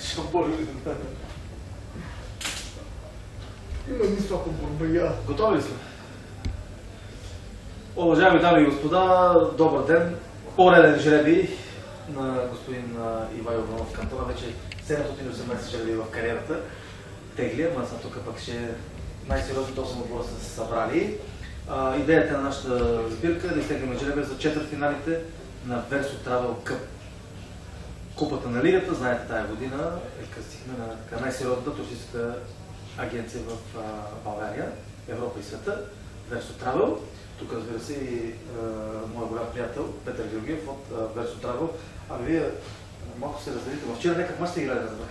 Шампо Люлин. Има един слаб отбор, бригада. Готови ли сме? Уважаеми дами и господа, добър ден. Пореден жребий на господин Ивайло Иванов Кантона. Вече 718 жребий в кариерата. Тегли, ама тук пък ще най-сериозните 8 отбора са се събрали. Идеята на нашата сбирка е да изтеглим жребия за четвъртфиналите на Verso Travel Cup. Купата на лигата, знаете, тая година кръстихме на най-сериозната туристическа агенция в България, Европа и света, Verso Travel. Тук, разбира се, и моят голям приятел Петър Георгиев от Verso Travel. Вие малко се разделите. Вчера някак мач сте играли, разбрах.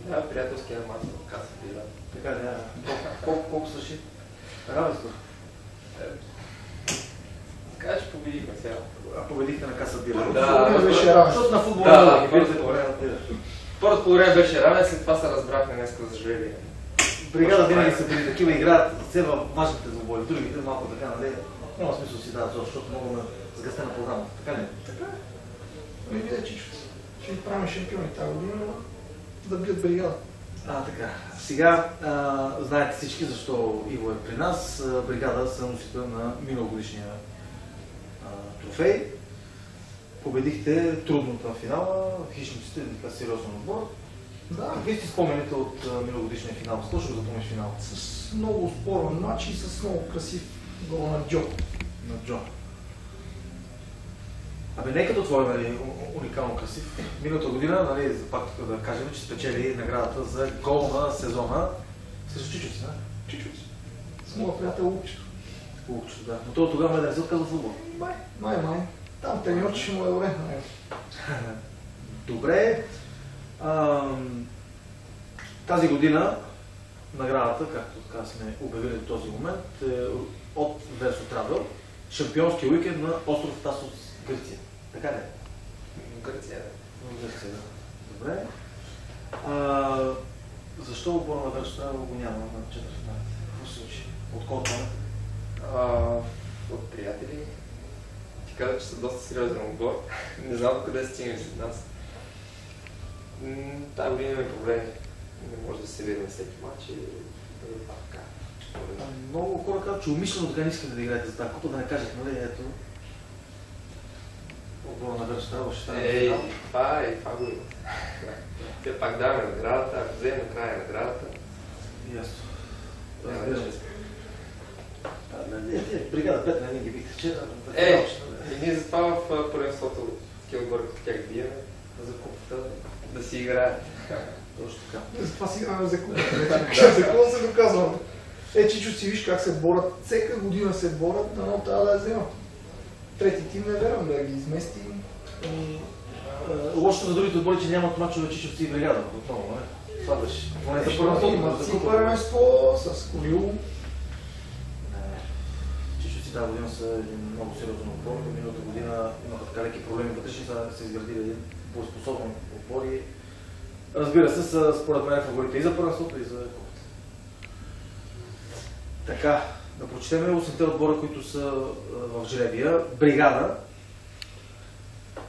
Да, приятелския мач в Каса Бира. Така ли, колко свърши? Равенство? Така че победихме сега. Победихте на Каса Бира. Да, беше равен. Защото на футбола първото половина беше равен, след това се разбрахме днеска за жребия. Бригада винаги са били такива, играят все във важните двубои. Другите малко така, нали? Няма смисъл си дадат, защото много на сгъстена програма. Така ли? Така е. Ами видя Чичовци. Ще правим шампиони тази година, но да бият бригада. Така. Сега знаете всички защо Иво е при нас. Бригада са носител на миналогодишния трофей. Победихте трудно на финала. Хищниците е така сериозен отбор. Да. Какви сте спомените от миналогодишния финал? Точно го запомниш финал? С много спорен матч и с много красив гол на Джо. На Джо. Не като твой, нали, уникално красив. Миналата година, нали, пак да кажем, че спечели наградата за гол на сезона срещу Чичовци, да? Чичовци. С моя приятел Лукчето. Лукчето, да. Но той тогава не се отказва футбол. Май. Там треньорче ще му е добре. Добре. Тази година наградата, както така сме обявили до този момент, е от Verso Travel, шампионски уикенд на остров Тасос, Гърция. Така ли? Гърция, да. Гърция, да. Добре. Защо отбора на Verso Travel го няма на четвъртфиналите? Какво се случи? От колко момент? От приятели. Ти каза, че са доста сериозен отбор. Не знам къде стигнем след нас. Тази година имаме проблеми. Не може да се видим всеки матч и така. Много хора казват, че умишлено така не искате да играете за тази купа, да не кажат, нали, ето. Отбора на Verso Travel ще стане. Това го има. Те пак даваме наградата, ако вземем накрая наградата. Ясно. Бригада 5 на един ги бихте вчера. И ние затова в първенството такива отбори като тях биеме за купата да си играят. Точно така. Затова си играме за купата. За какво се доказваме? Чичовци, виж как се борят. Всека година се борят, но трябва да я вземат. Трети тим не верам да ги изместим. Лошото за другите отбори, че нямат мачове Чичовци и бригада. Отново, не? Това беше. Поне за първенството. Имат си първенство с Корил. Чичовци тази година са един много сериозен отбор. Миналата година имаха така леки проблеми вътрешни, са изградили един боеспособен отбор и разбира се, са според мен фаворите и за първенството, и за купата. Така, да прочетем 8-те отбора, които са в жребия. Бригада.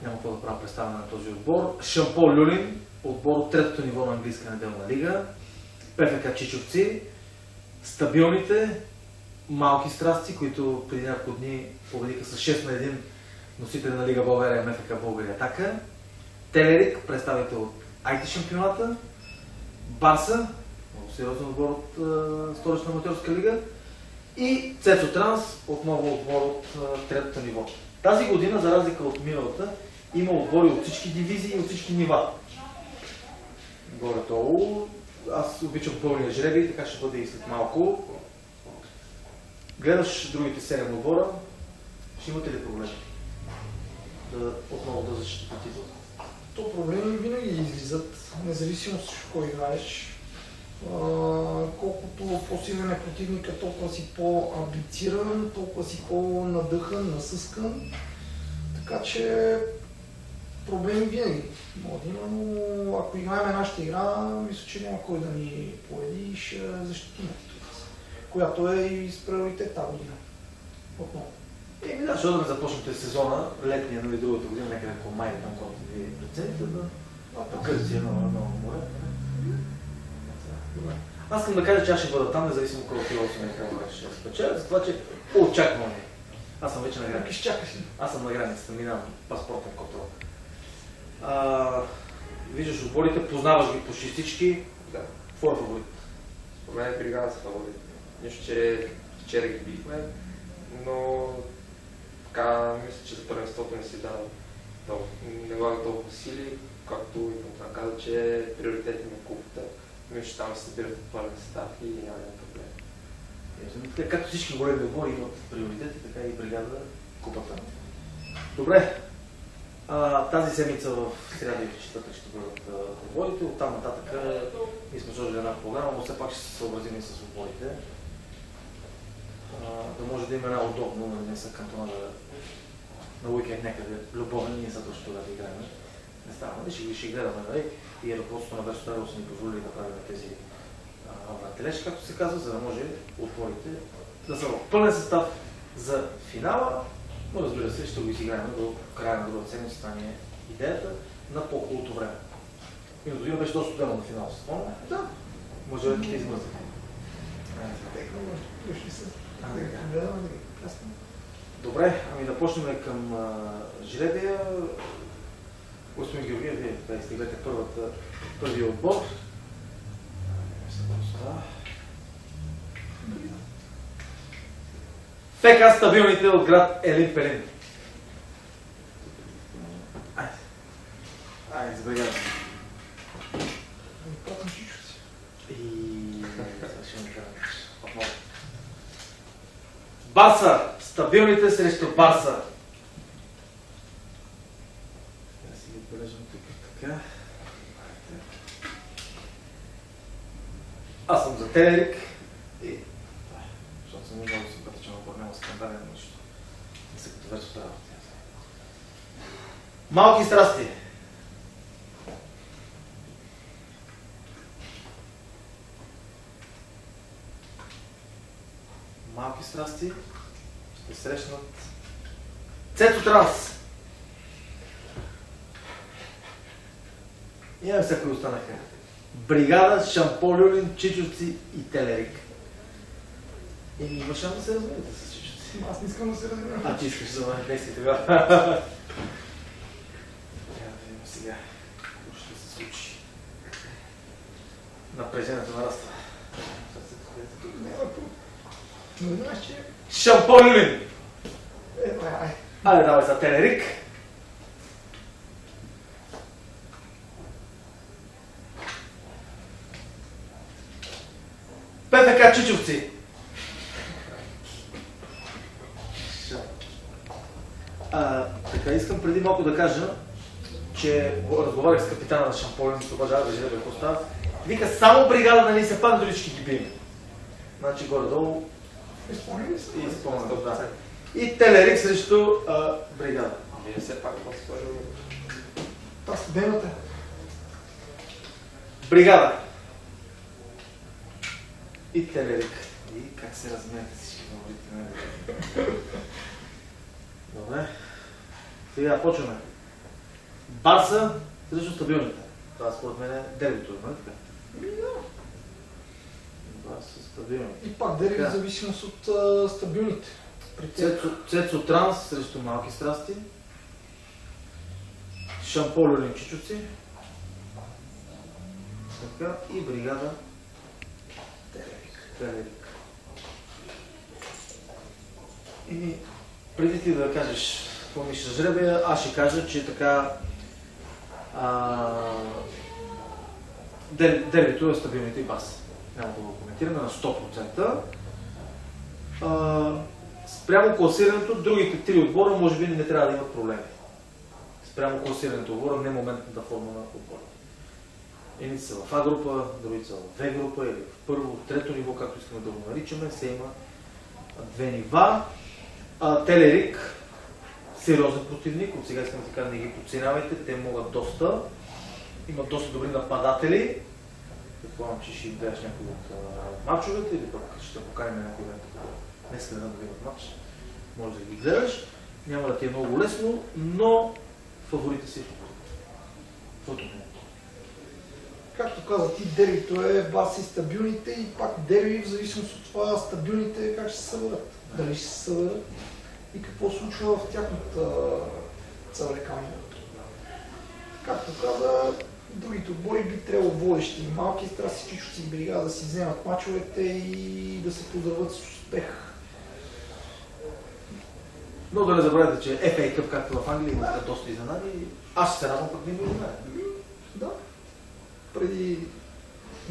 Няма какво да правя представяне на този отбор. Шампо Люлин, отбор от третото ниво на английска неделна лига. ПФК Чичовци. Стабилните, малки страсти, които преди няколко дни победиха с 6-1 носители на Лига България, МФК България Атака. Телерик, представител от IT шампионата. Барса, много сериозен отбор от Столична аматьорска лига. И Цецо Транс, отново отбор от третото ниво. Тази година, за разлика от миналата, има отбори от всички дивизии и от всички нива. Горе-долу. Аз обичам пълния жребий, така ще бъде и след малко. Гледаш другите 7 отбора, ще имате ли проблеми? Отново да защитите титул? То проблеми винаги излизат, независимо с кой играеш. Колкото по-силен е противника, толкова си по-амбициран, толкова си по-надъхан, насъскан. Така че проблеми винаги може да има, но ако играем нашата игра, мисля, че няма кой да ни победи и ще защитим титулата, която е и с приоритет тази година. Отново. Да, защото да започнете сезона, летния, нали, другата година, някъде около май, там, когато ви прецените, да Къде си е много море? Аз искам да кажа, че аз ще бъда там, независимо колко кило съм и какво ще спечеля, за това, че очаквам. Аз съм вече на границата. Изчакаш ли? Аз съм на границата, минавам паспортен контрол. Виждаш отборите, познаваш ги почти всички. Да. Какво е фаворит? For мен бригада са фаворит. Нищо, че вчера ги бихме, но така мисля, че за първенството не си не влага толкова сили, както и там каза, че приоритет на купата. Мисля, че там се събират пълен състав и няма проблем. Както всички големи отбори имат приоритети, така и бригада купата. Добре. Тази седмица в сряда и в четвъртък ще бъдат отборите. Оттам нататък ние сме сложили една програма, но все пак ще се съобразим и с отборите. Да може да има една удобно, да не са кантона на уикенд някъде любовен, ние са точно тогава да играем. Не става, ще гледаме, нали? И ръководството на Версотарио са ни позволили да правим тези вратележки, както се казва, за да може отборите да са в пълен състав за финала, но разбира се, ще го изиграем до края на другата седмица, това ни е идеята на по-хубавото време. Миналата година беше доста студено на финал, се спомня? Да. Може да ги измързат. Добре, ами да почнем към жребия. Господин Георгиев, вие да изтеглете първия отбор. ФК стабилните от град Елин Пелин. Айде, сбегам. Потом чичуци. Барса! Стабилните срещу Барса. Да си ги отбележам тук така. Аз съм за Телерик. И... Защото съм много симпатичен отбор, няма скандален нищо. Не се като вече трябва. Малки страсти. Малки страсти ще срещнат Цецо Транс. Имаме всякои останаха. Бригада, Шампо, Люлин, Чичовци и Телерик. И има шанс да се разминете с Чичовци. Аз не искам да се разбирам. Ти искаш за мен действие тогава. Трябва да видим сега какво ще се случи. Напрежението нараства. Но знаеш, че... Шампо, Люлин! Ай. Айде, давай за Телерик. ПФК Чичовци. Така, искам преди малко да кажа, че разговарях с капитана на Шамполин, с обажава да жребе Коста. Вика, само бригада да не се пак, дори ще ги бием. Значи горе-долу Изпълнили са? и изпълнено, да. И Телерик срещу бригада. Вие все пак по-скоро. Та студената. Бригада. И Телерик. И как се размияте всички фаворити. Добре. Сега почваме. Барса срещу стабилните. Това според мен е дербито, нали така? Барса стабилните. И пак дери в Така. зависимост от стабилните. При тях. Цецо Транс срещу малки страсти. Шампо, Люлин, Чичовци. Така. И бригада Телерик. И преди ти да кажеш какво мислиш за жребия, аз ще кажа, че така дербито е стабилните и бас. Няма да го коментираме на 100%. Спрямо класирането, другите три отбора може би не трябва да имат проблеми. Спрямо класирането отбора, не моментната форма на отбора. Едни са в А група, други са в В група или в първо, трето ниво, както искаме да го наричаме. Се има две нива. Телерик, сериозен противник, от сега искам да кажа, не ги подценявайте, те могат доста. Имат доста добри нападатели. Предполагам, че ще играеш някой от матчовете или пък ще поканим някой ден. Днес да гледат матч. Може да ги гледаш. Няма да ти е много лесно, но фаворите си е фаворит. както каза ти, дербито е бас и стабилните и пак дерби, в зависимост от това стабилните как ще се съберат. Дали ще се съберат и какво случва в тяхната царекамия. Както каза, другите отбори би трябвало водещи и малки, трябва всички си бригада да си вземат мачовете и да се поздравят с успех. Но да не забравяйте, че FA Cup, както в Англия, има доста изненади. Аз ще се радвам пък да има изненади. Да. Преди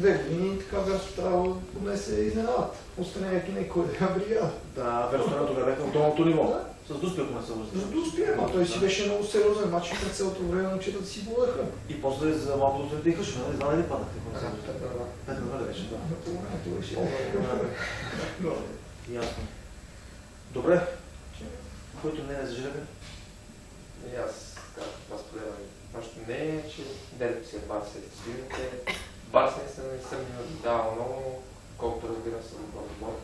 2 години така Версо трябва да поднесе изненадата. Отстранението на кой да е бригада. Да, Веростана тогава бяха на долното ниво. Да. С Дуспи, ако не се лъжа. За да успеем, а той си беше много сериозен мач и през цялото време момчетата си боеха. И после за малко да се вдихаш, не знам ли падахте. Да, Петър беше, да. На това времето беше. Ясно. Добре. Който не е за жребен? И аз, както това споделям, нашето мнение е, че дербито си е бас след стабилните. Бас не съм ни наблюдавал много, колкото разбирам съм добър отбор.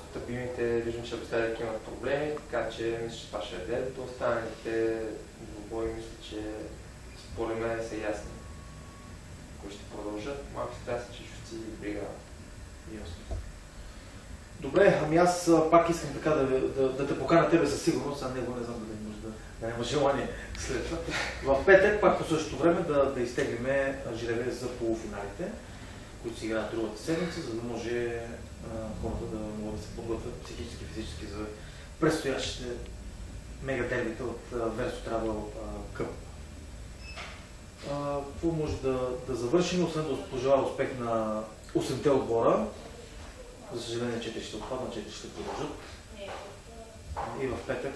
Стабилните виждам, че напоследък имат проблеми, така че мисля, че това ще е дербито. Останалите двубои мисля, че според мен са ясни. Кои ще продължат, малко се трябва да се чувстват и бригада. Ясно. Добре, ами аз пак искам така да те поканя тебе със сигурност, а него не знам дали може да няма желание след това. В петък, пак по същото време, да изтеглиме жребия за полуфиналите, които се играят другата седмица, за да може хората да могат да се подготвят психически и физически за предстоящите мега дербите от Verso Travel Cup. Какво може да завършим, освен да пожелая успех на 8-те отбора. За съжаление 4 ще отпаднат, 4 ще продължат. И в петък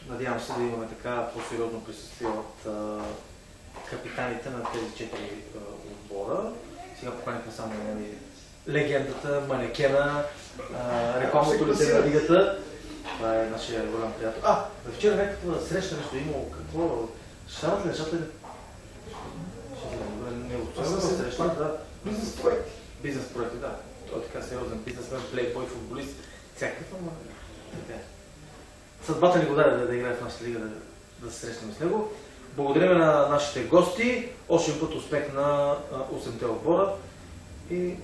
надявам се да имаме така по-сериозно присъствие от капитаните на тези 4 отбора. Сега поканихме само легендата, манекена, рекламното лице на лигата. Това е нашия голям приятел. Вчера някаква среща нещо имало. Какво? Шарат ли нещата? Не отсъждаме среща, да. Бизнес проекти. Бизнес проекти, да. Той е така сериозен бизнесмен, плейбой, футболист, всякакъв, ама така. Съдбата ни го даде да играе в нашата лига, да се срещнем с него. Благодарим на нашите гости, още път успех на 8-те отбора и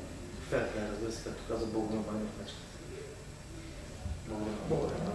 ферплей, разбира се, както каза Богдан Ванев. Благодарим. Благодаря.